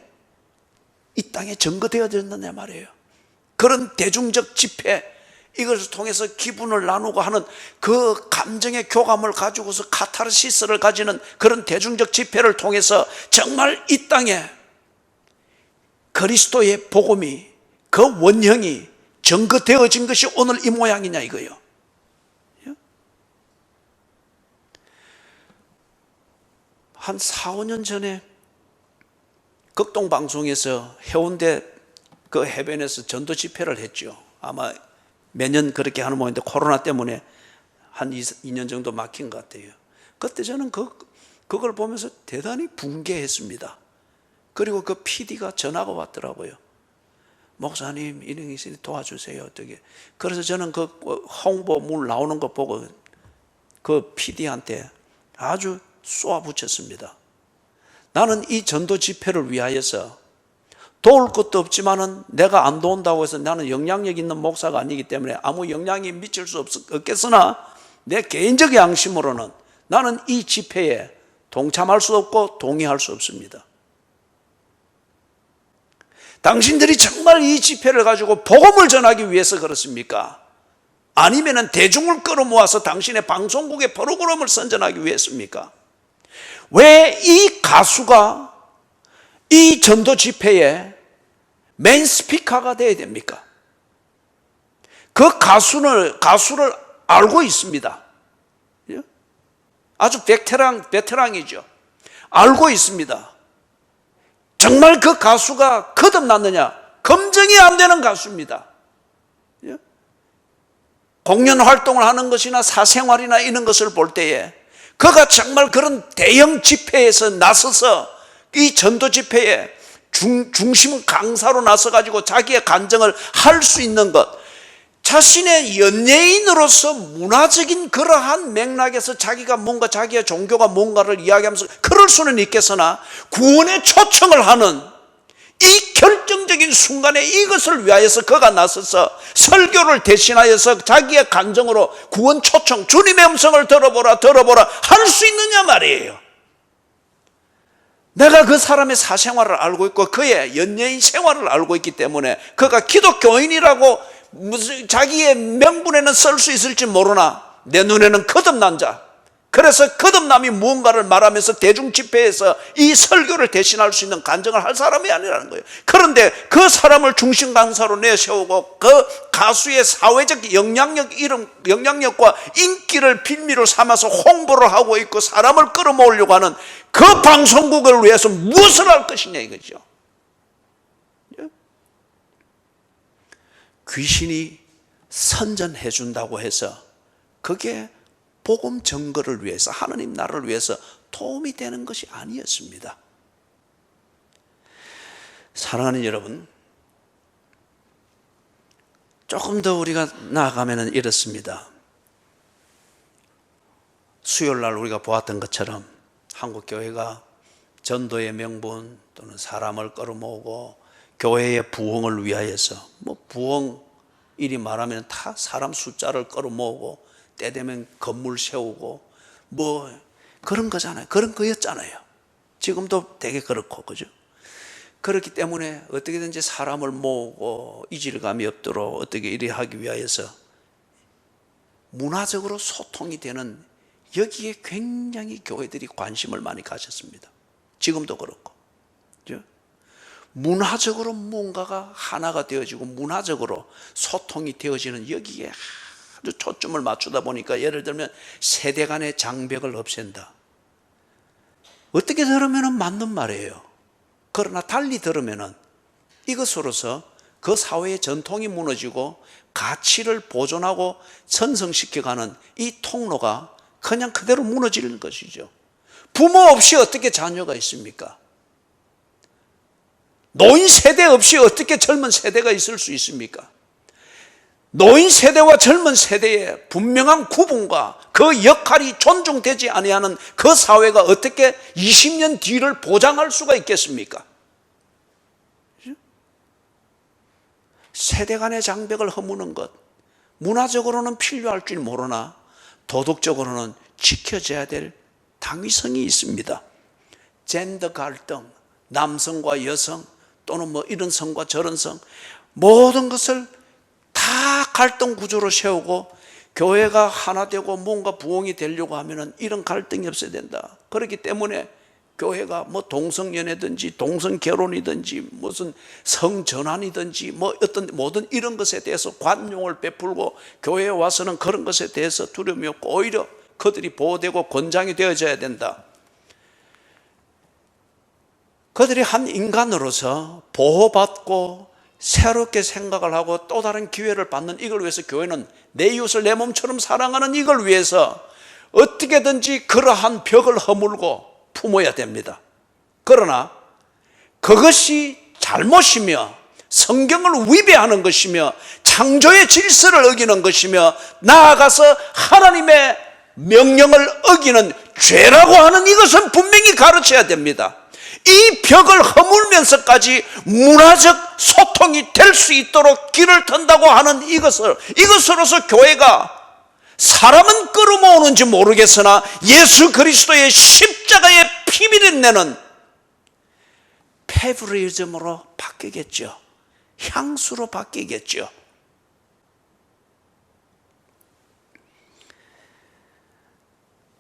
이 땅에 증거되어졌느냐 말이에요. 그런 대중적 집회, 이것을 통해서 기분을 나누고 하는 그 감정의 교감을 가지고서 카타르시스를 가지는 그런 대중적 집회를 통해서 정말 이 땅에 그리스도의 복음이, 그 원형이 증거되어진 것이 오늘 이 모양이냐 이거예요. 한 4, 5년 전에 극동방송에서 해운대 그 해변에서 전도 집회를 했죠. 아마 매년 그렇게 하는 모양인데 코로나 때문에 한 2년 정도 막힌 것 같아요. 그때 저는 그걸 보면서 대단히 분개했습니다. 그리고 그 PD가 전화가 왔더라고요. 목사님, 이런 게 있으니 도와주세요. 어떻게. 그래서 저는 그 홍보물 나오는 거 보고 그 PD한테 아주 쏘아붙였습니다. 나는 이 전도 집회를 위하여서 도울 것도 없지만은 내가 안 도운다고 해서 나는 영향력 있는 목사가 아니기 때문에 아무 영향이 미칠 수 없겠으나 내 개인적 양심으로는 나는 이 집회에 동참할 수 없고 동의할 수 없습니다. 당신들이 정말 이 집회를 가지고 복음을 전하기 위해서 그렇습니까? 아니면은 대중을 끌어모아서 당신의 방송국의 프로그램을 선전하기 위해서입니까? 왜 이 가수가 이 전도 집회에 메인 스피커가 되어야 됩니까? 그 가수를 알고 있습니다. 아주 베테랑이죠. 알고 있습니다. 정말 그 가수가 거듭났느냐? 검증이 안 되는 가수입니다. 공연 활동을 하는 것이나 사생활이나 이런 것을 볼 때에 그가 정말 그런 대형 집회에서 나서서 이 전도 집회에 중심 강사로 나서가지고 자기의 간증을 할 수 있는 것, 자신의 연예인으로서 문화적인 그러한 맥락에서 자기가 뭔가 자기의 종교가 뭔가를 이야기하면서 그럴 수는 있겠으나 구원에 초청을 하는 이 결정적인 순간에 이것을 위하여서 그가 나서서 설교를 대신하여서 자기의 간증으로 구원 초청, 주님의 음성을 들어보라 할 수 있느냐 말이에요. 내가 그 사람의 사생활을 알고 있고 그의 연예인 생활을 알고 있기 때문에 그가 기독교인이라고 무슨 자기의 명분에는 쓸 수 있을지 모르나 내 눈에는 거듭난 자, 그래서 거듭남이 무언가를 말하면서 대중 집회에서 이 설교를 대신할 수 있는 간증을 할 사람이 아니라는 거예요. 그런데 그 사람을 중심 강사로 내세우고 그 가수의 사회적 영향력과 인기를 빌미로 삼아서 홍보를 하고 있고 사람을 끌어모으려고 하는 그 방송국을 위해서 무엇을 할 것이냐 이거죠. 귀신이 선전해 준다고 해서 그게 복음 증거를 위해서, 하나님 나라를 위해서 도움이 되는 것이 아니었습니다. 사랑하는 여러분, 조금 더 우리가 나아가면 이렇습니다. 수요일날 우리가 보았던 것처럼 한국교회가 전도의 명분 또는 사람을 끌어모으고 교회의 부흥을 위하여서, 부흥 이리 말하면 다 사람 숫자를 끌어모으고 때 되면 건물 세우고 그런 거잖아요. 그런 거였잖아요. 지금도 되게 그렇고, 그죠? 그렇기 때문에 어떻게든지 사람을 모으고 이질감이 없도록 어떻게 이리 하기 위하여서 문화적으로 소통이 되는, 여기에 굉장히 교회들이 관심을 많이 가졌습니다. 지금도 그렇고, 그죠? 문화적으로 뭔가가 하나가 되어지고 문화적으로 소통이 되어지는 여기에 아주 초점을 맞추다 보니까, 예를 들면 세대 간의 장벽을 없앤다. 어떻게 들으면 맞는 말이에요. 그러나 달리 들으면 이것으로서 그 사회의 전통이 무너지고 가치를 보존하고 전승시켜가는 이 통로가 그냥 그대로 무너지는 것이죠. 부모 없이 어떻게 자녀가 있습니까? 노인 세대 없이 어떻게 젊은 세대가 있을 수 있습니까? 노인 세대와 젊은 세대의 분명한 구분과 그 역할이 존중되지 아니하는 그 사회가 어떻게 20년 뒤를 보장할 수가 있겠습니까? 세대 간의 장벽을 허무는 것, 문화적으로는 필요할 줄 모르나 도덕적으로는 지켜져야 될 당위성이 있습니다. 젠더 갈등, 남성과 여성 또는 뭐 이런 성과 저런 성, 모든 것을 다 갈등 구조로 세우고 교회가 하나 되고 뭔가 부흥이 되려고 하면은 이런 갈등이 없어야 된다. 그렇기 때문에 교회가 뭐 동성연애든지 동성결혼이든지 무슨 성전환이든지 뭐 어떤 모든 이런 것에 대해서 관용을 베풀고 교회에 와서는 그런 것에 대해서 두려움이 없고 오히려 그들이 보호되고 권장이 되어져야 된다. 그들이 한 인간으로서 보호받고 새롭게 생각을 하고 또 다른 기회를 받는 이걸 위해서 교회는 내 이웃을 내 몸처럼 사랑하는 이걸 위해서 어떻게든지 그러한 벽을 허물고 품어야 됩니다. 그러나 그것이 잘못이며 성경을 위배하는 것이며 창조의 질서를 어기는 것이며 나아가서 하나님의 명령을 어기는 죄라고 하는 이것은 분명히 가르쳐야 됩니다. 이 벽을 허물면서까지 문화적 소통이 될 수 있도록 길을 턴다고 하는 이것으로서 교회가 사람은 끌어모으는지 모르겠으나 예수 그리스도의 십자가의 피비린내는 페브리즘으로 바뀌겠죠. 향수로 바뀌겠죠.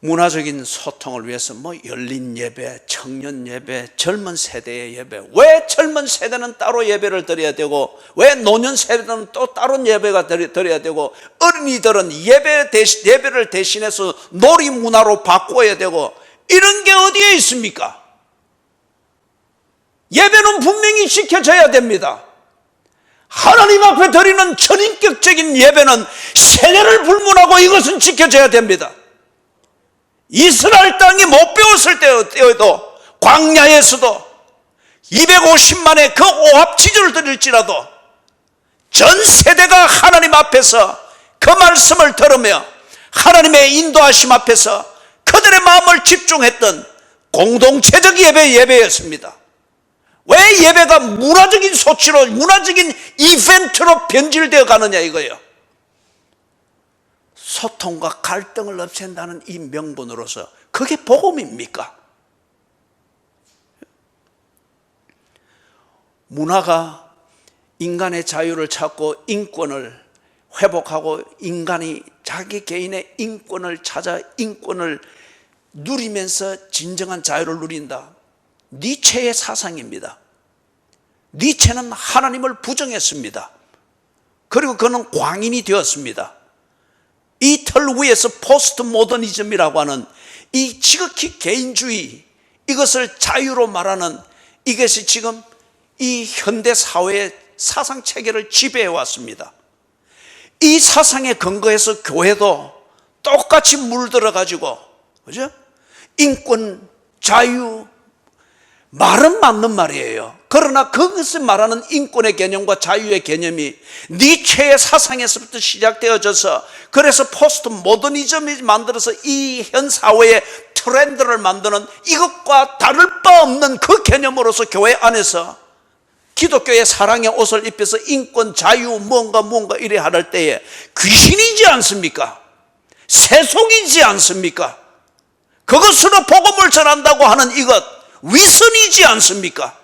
문화적인 소통을 위해서 뭐 열린 예배, 청년 예배, 젊은 세대의 예배, 왜 젊은 세대는 따로 예배를 드려야 되고 왜 노년 세대는 또 다른 예배가 드려야 되고 어린이들은 예배를 대신해서 놀이 문화로 바꿔야 되고 이런 게 어디에 있습니까? 예배는 분명히 지켜져야 됩니다. 하나님 앞에 드리는 전인격적인 예배는 세대를 불문하고 이것은 지켜져야 됩니다. 이스라엘 땅이 못 배웠을 때에도 광야에서도 250만의 그 오합지졸을 드릴지라도 전 세대가 하나님 앞에서 그 말씀을 들으며 하나님의 인도하심 앞에서 그들의 마음을 집중했던 공동체적 예배였습니다. 왜 예배가 문화적인 소치로 문화적인 이벤트로 변질되어 가느냐 이거예요. 소통과 갈등을 없앤다는 이 명분으로서 그게 복음입니까? 문화가 인간의 자유를 찾고 인권을 회복하고 인간이 자기 개인의 인권을 찾아 인권을 누리면서 진정한 자유를 누린다. 니체의 사상입니다. 니체는 하나님을 부정했습니다. 그리고 그는 광인이 되었습니다. 이 틀 위에서 포스트 모더니즘이라고 하는 이 지극히 개인주의, 이것을 자유로 말하는 이것이 지금 이 현대 사회의 사상 체계를 지배해 왔습니다. 이 사상에 근거해서 교회도 똑같이 물들어 가지고, 그죠? 인권, 자유, 말은 맞는 말이에요. 그러나 그것을 말하는 인권의 개념과 자유의 개념이 니체의 사상에서부터 시작되어져서 그래서 포스트 모더니즘이 만들어서 이 현 사회의 트렌드를 만드는 이것과 다를 바 없는 그 개념으로서 교회 안에서 기독교의 사랑의 옷을 입혀서 인권, 자유, 뭔가 이래 할 때에 귀신이지 않습니까? 세속이지 않습니까? 그것으로 복음을 전한다고 하는 이것 위선이지 않습니까?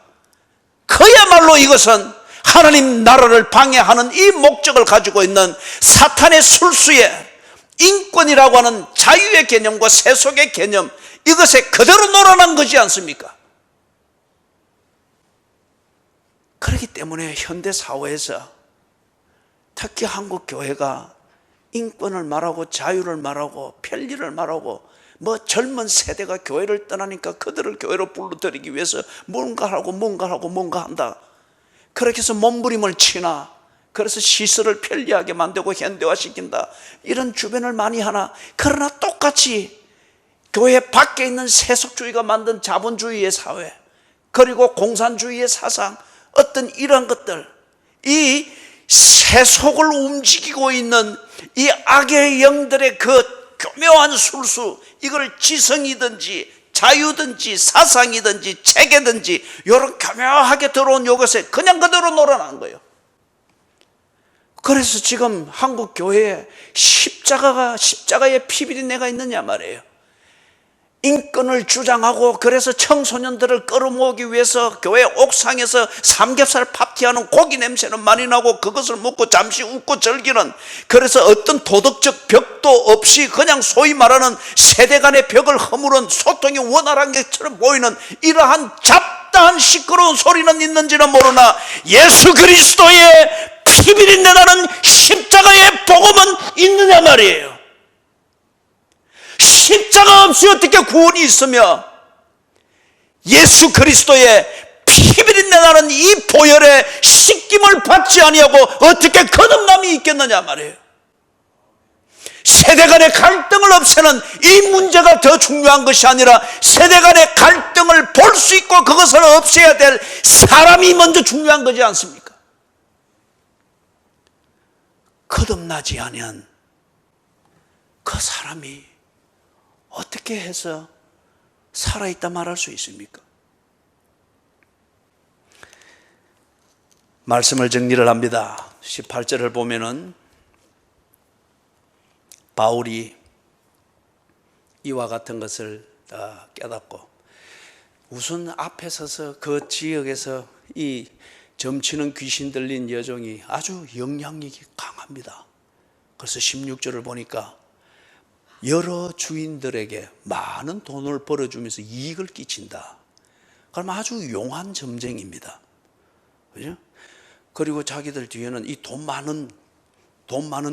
그야말로 이것은 하나님 나라를 방해하는 이 목적을 가지고 있는 사탄의 술수에 인권이라고 하는 자유의 개념과 세속의 개념, 이것에 그대로 놀아난 거지 않습니까? 그렇기 때문에 현대 사회에서 특히 한국 교회가 인권을 말하고 자유를 말하고 편리를 말하고 뭐 젊은 세대가 교회를 떠나니까 그들을 교회로 불러들이기 위해서 뭔가 하고 한다. 그렇게 해서 몸부림을 치나, 그래서 시설을 편리하게 만들고 현대화시킨다, 이런 주변을 많이 하나. 그러나 똑같이 교회 밖에 있는 세속주의가 만든 자본주의의 사회, 그리고 공산주의의 사상, 어떤 이런 것들, 이 세속을 움직이고 있는 이 악의 영들의 그 교묘한 술수, 이걸 지성이든지 자유든지 사상이든지 체계든지 이런 교묘하게 들어온 이것에 그냥 그대로 놀아난 거예요. 그래서 지금 한국 교회에 십자가의 피비린내가 있느냐 말이에요. 인권을 주장하고 그래서 청소년들을 끌어모으기 위해서 교회 옥상에서 삼겹살 파티하는 고기 냄새는 많이 나고 그것을 먹고 잠시 웃고 즐기는, 그래서 어떤 도덕적 벽도 없이 그냥 소위 말하는 세대 간의 벽을 허무른 소통이 원활한 것처럼 보이는 이러한 잡다한 시끄러운 소리는 있는지는 모르나 예수 그리스도의 피비린내 나는 십자가의 복음은 있느냐 말이에요. 십자가 없이 어떻게 구원이 있으며 예수 그리스도의 피비린내 나는 이 보혈의 씻김을 받지 아니하고 어떻게 거듭남이 있겠느냐 말이에요. 세대 간의 갈등을 없애는 이 문제가 더 중요한 것이 아니라 세대 간의 갈등을 볼 수 있고 그것을 없애야 될 사람이 먼저 중요한 거지 않습니까? 거듭나지 아니한 그 사람이 어떻게 해서 살아있다 말할 수 있습니까? 말씀을 정리를 합니다. 18절을 보면은 바울이 이와 같은 것을 깨닫고 우선 앞에 서서 그 지역에서 이 점치는 귀신 들린 여종이 아주 영향력이 강합니다. 그래서 16절을 보니까 여러 주인들에게 많은 돈을 벌어주면서 이익을 끼친다. 그럼 아주 용한 점쟁입니다. 그죠? 그리고 자기들 뒤에는 이 돈 많은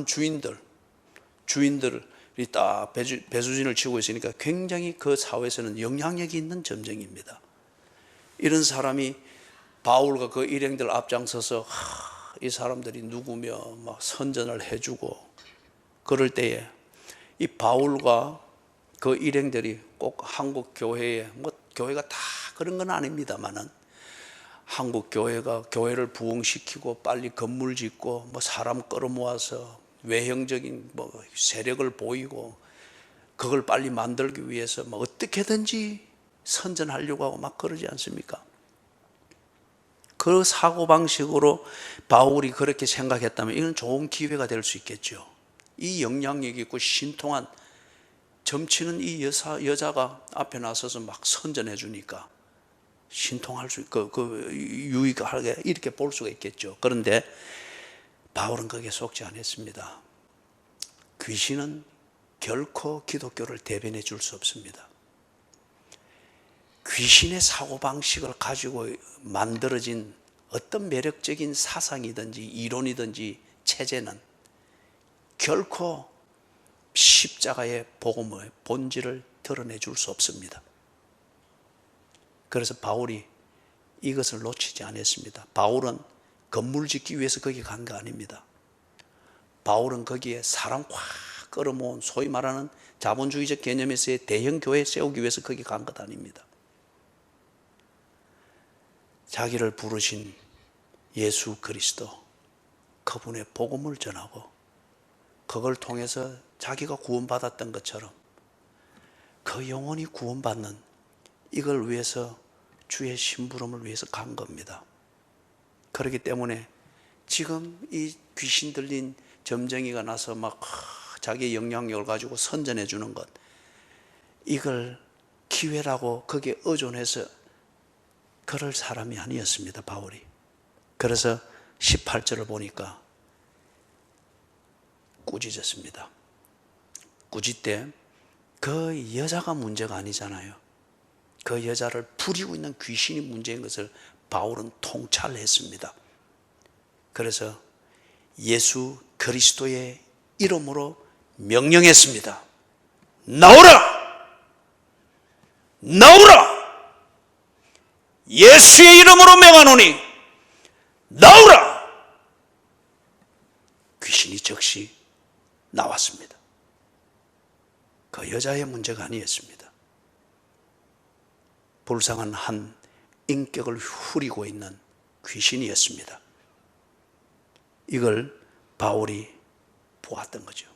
주인들이 딱 배수진을 치고 있으니까 굉장히 그 사회에서는 영향력이 있는 점쟁입니다. 이런 사람이 바울과 그 일행들 앞장서서 이 사람들이 누구며 막 선전을 해주고 그럴 때에 이 바울과 그 일행들이 꼭 한국 교회에 교회가 다 그런 건 아닙니다만은 한국 교회가 교회를 부흥시키고 빨리 건물 짓고 사람 끌어모아서 외형적인 세력을 보이고 그걸 빨리 만들기 위해서 어떻게든지 선전하려고 하고 막 그러지 않습니까? 그 사고방식으로 바울이 그렇게 생각했다면 이건 좋은 기회가 될 수 있겠죠. 이 영향력이 있고 신통한 점치는 이 여자가 앞에 나서서 막 선전해 주니까 신통할 수 있고 유익하게 이렇게 볼 수가 있겠죠. 그런데 바울은 거기에 속지 않았습니다. 귀신은 결코 기독교를 대변해 줄 수 없습니다. 귀신의 사고방식을 가지고 만들어진 어떤 매력적인 사상이든지 이론이든지 체제는 결코 십자가의 복음의 본질을 드러내 줄 수 없습니다. 그래서 바울이 이것을 놓치지 않았습니다. 바울은 건물 짓기 위해서 거기 간 거 아닙니다. 바울은 거기에 사람 확 끌어모은 소위 말하는 자본주의적 개념에서의 대형 교회 세우기 위해서 거기 간 것 아닙니다. 자기를 부르신 예수 그리스도 그분의 복음을 전하고 그걸 통해서 자기가 구원받았던 것처럼 그 영혼이 구원받는 이걸 위해서 주의 심부름을 위해서 간 겁니다. 그렇기 때문에 지금 이 귀신 들린 점쟁이가 나서 막 자기의 영향력을 가지고 선전해 주는 것, 이걸 기회라고 거기에 의존해서 그럴 사람이 아니었습니다, 바울이. 그래서 18절을 보니까 꾸짖었습니다. 꾸짖되 그 여자가 문제가 아니잖아요. 그 여자를 부리고 있는 귀신이 문제인 것을 바울은 통찰했습니다. 그래서 예수 그리스도의 이름으로 명령했습니다. 나오라! 나오라! 예수의 이름으로 명하노니 나오라! 귀신이 즉시 나왔습니다. 그 여자의 문제가 아니었습니다. 불쌍한 한 인격을 후리고 있는 귀신이었습니다. 이걸 바울이 보았던 거죠.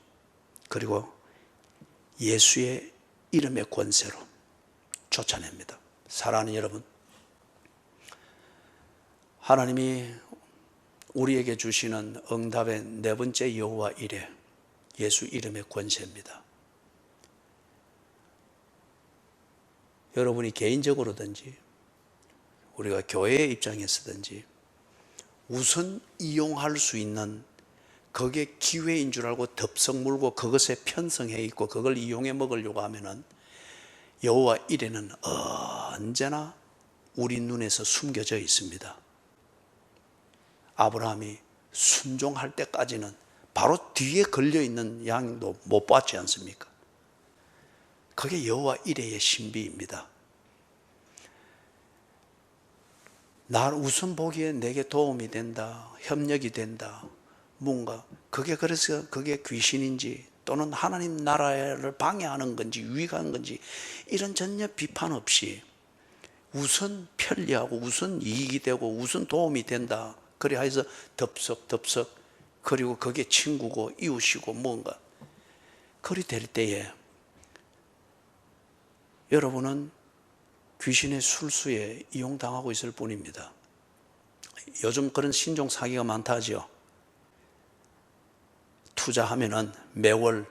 그리고 예수의 이름의 권세로 쫓아냅니다. 사랑하는 여러분, 하나님이 우리에게 주시는 응답의 네 번째 여호와 이레, 예수 이름의 권세입니다. 여러분이 개인적으로든지 우리가 교회의 입장에서든지 우선 이용할 수 있는, 그게 기회인 줄 알고 덥석 물고 그것에 편성해 있고 그걸 이용해 먹으려고 하면은 여호와 이레는 언제나 우리 눈에서 숨겨져 있습니다. 아브라함이 순종할 때까지는 바로 뒤에 걸려있는 양도 못 봤지 않습니까? 그게 여호와 이레의 신비입니다. 날 우선 보기에 내게 도움이 된다, 협력이 된다, 뭔가 그게, 그래서 그게 귀신인지 또는 하나님 나라를 방해하는 건지 유익한 건지 이런 전혀 비판 없이 우선 편리하고 우선 이익이 되고 우선 도움이 된다, 그래 해서 덥석 그리고 그게 친구고 이웃이고 뭔가 그리 될 때에 여러분은 귀신의 술수에 이용당하고 있을 뿐입니다. 요즘 그런 신종 사기가 많다 하죠. 투자하면은 매월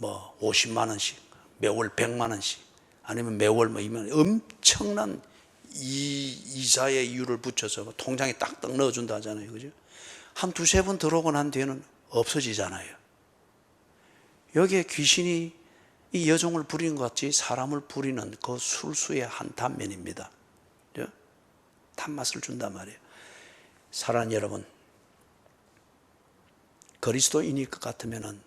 50만 원씩, 매월 100만 원씩, 아니면 매월 이면 엄청난 이자의 이유를 붙여서 통장에 딱딱 넣어준다 하잖아요. 그죠? 한 두세 번 들어오고 난 뒤에는 없어지잖아요. 여기에 귀신이 이 여종을 부리는 것 같이 사람을 부리는 그 술수의 한 단면입니다. 단맛을 준단 말이에요. 사랑하는 여러분, 그리스도인일 것 같으면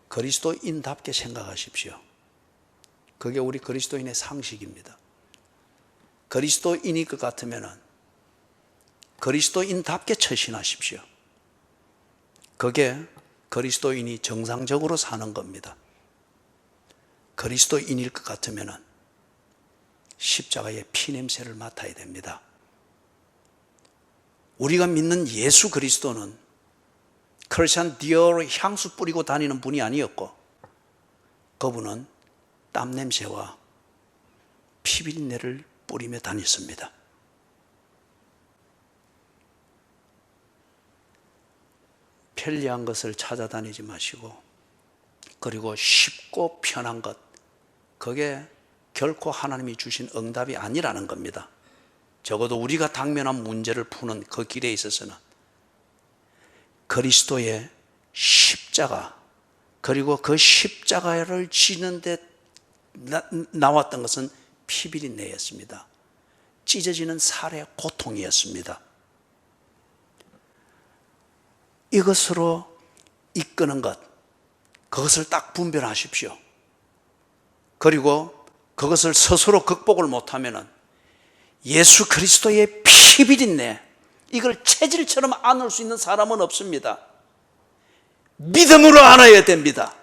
그리스도인답게 생각하십시오. 그게 우리 그리스도인의 상식입니다. 그리스도인일 것 같으면 그리스도인답게 처신하십시오. 그게 그리스도인이 정상적으로 사는 겁니다. 그리스도인일 것 같으면 십자가의 피냄새를 맡아야 됩니다. 우리가 믿는 예수 그리스도는 크리스찬 디어로 향수 뿌리고 다니는 분이 아니었고, 그분은 땀냄새와 피비린내를 뿌리며 다녔습니다. 편리한 것을 찾아다니지 마시고, 그리고 쉽고 편한 것, 그게 결코 하나님이 주신 응답이 아니라는 겁니다. 적어도 우리가 당면한 문제를 푸는 그 길에 있어서는 그리스도의 십자가, 그리고 그 십자가를 지는데 나왔던 것은 피비린내였습니다. 찢어지는 살의 고통이었습니다. 이것으로 이끄는 것, 그것을 딱 분별하십시오. 그리고 그것을 스스로 극복을 못하면 예수 그리스도의 피비린내, 이걸 체질처럼 안을 수 있는 사람은 없습니다. 믿음으로 안아야 됩니다.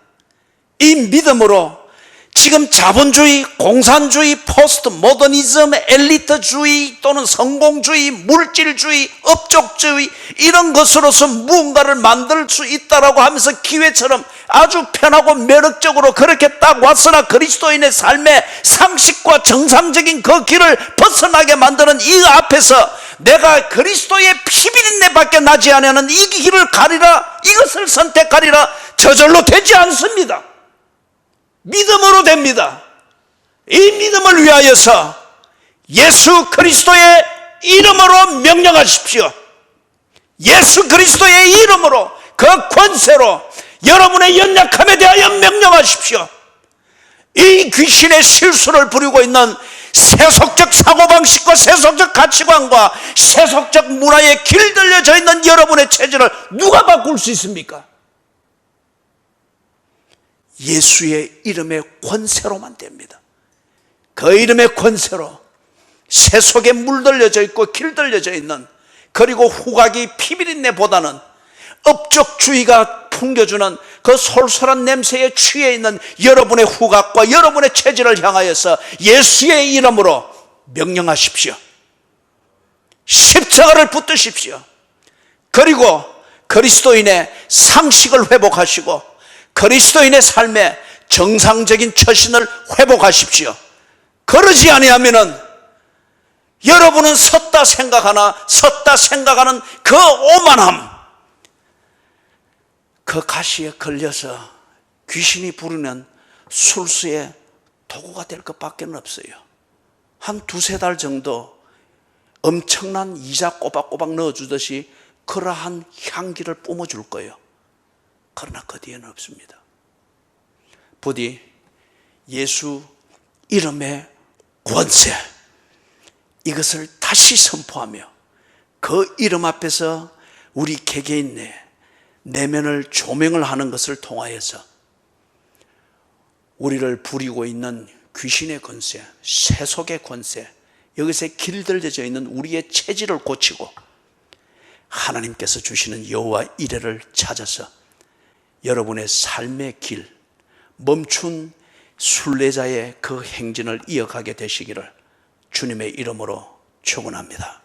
이 믿음으로 지금 자본주의, 공산주의, 포스트 모더니즘, 엘리트주의 또는 성공주의, 물질주의, 업적주의 이런 것으로서 무언가를 만들 수 있다라고 하면서 기회처럼 아주 편하고 매력적으로 그렇게 딱 왔으나 그리스도인의 삶의 상식과 정상적인 그 길을 벗어나게 만드는 이 앞에서 내가 그리스도의 피비린내밖에 나지 않으면 이 길을 가리라, 이것을 선택하리라 저절로 되지 않습니다. 믿음으로 됩니다. 이 믿음을 위하여서 예수 그리스도의 이름으로 명령하십시오. 예수 그리스도의 이름으로, 그 권세로 여러분의 연약함에 대하여 명령하십시오. 이 귀신의 실수를 부리고 있는 세속적 사고방식과 세속적 가치관과 세속적 문화에 길들여져 있는 여러분의 체질을 누가 바꿀 수 있습니까? 예수의 이름의 권세로만 됩니다. 그 이름의 권세로 세속에 물들여져 있고 길들여져 있는, 그리고 후각이 피비린내보다는 업적주의가 풍겨주는 그 솔솔한 냄새에 취해 있는 여러분의 후각과 여러분의 체질을 향하여서 예수의 이름으로 명령하십시오. 십자가를 붙드십시오. 그리고 그리스도인의 상식을 회복하시고 그리스도인의 삶의 정상적인 처신을 회복하십시오. 그러지 아니하면은 여러분은 섰다 생각하는 그 오만함, 그 가시에 걸려서 귀신이 부르는 술수의 도구가 될 것밖에 없어요. 한 두세 달 정도 엄청난 이자 꼬박꼬박 넣어주듯이 그러한 향기를 뿜어줄 거예요. 그러나 그 뒤에는 없습니다. 부디 예수 이름의 권세, 이것을 다시 선포하며 그 이름 앞에서 우리 개개인의 내면을 조명을 하는 것을 통하여서 우리를 부리고 있는 귀신의 권세, 세속의 권세, 여기서 길들여져 있는 우리의 체질을 고치고 하나님께서 주시는 여호와 이레를 찾아서 여러분의 삶의 길, 멈춘 순례자의 그 행진을 이어가게 되시기를 주님의 이름으로 축원합니다.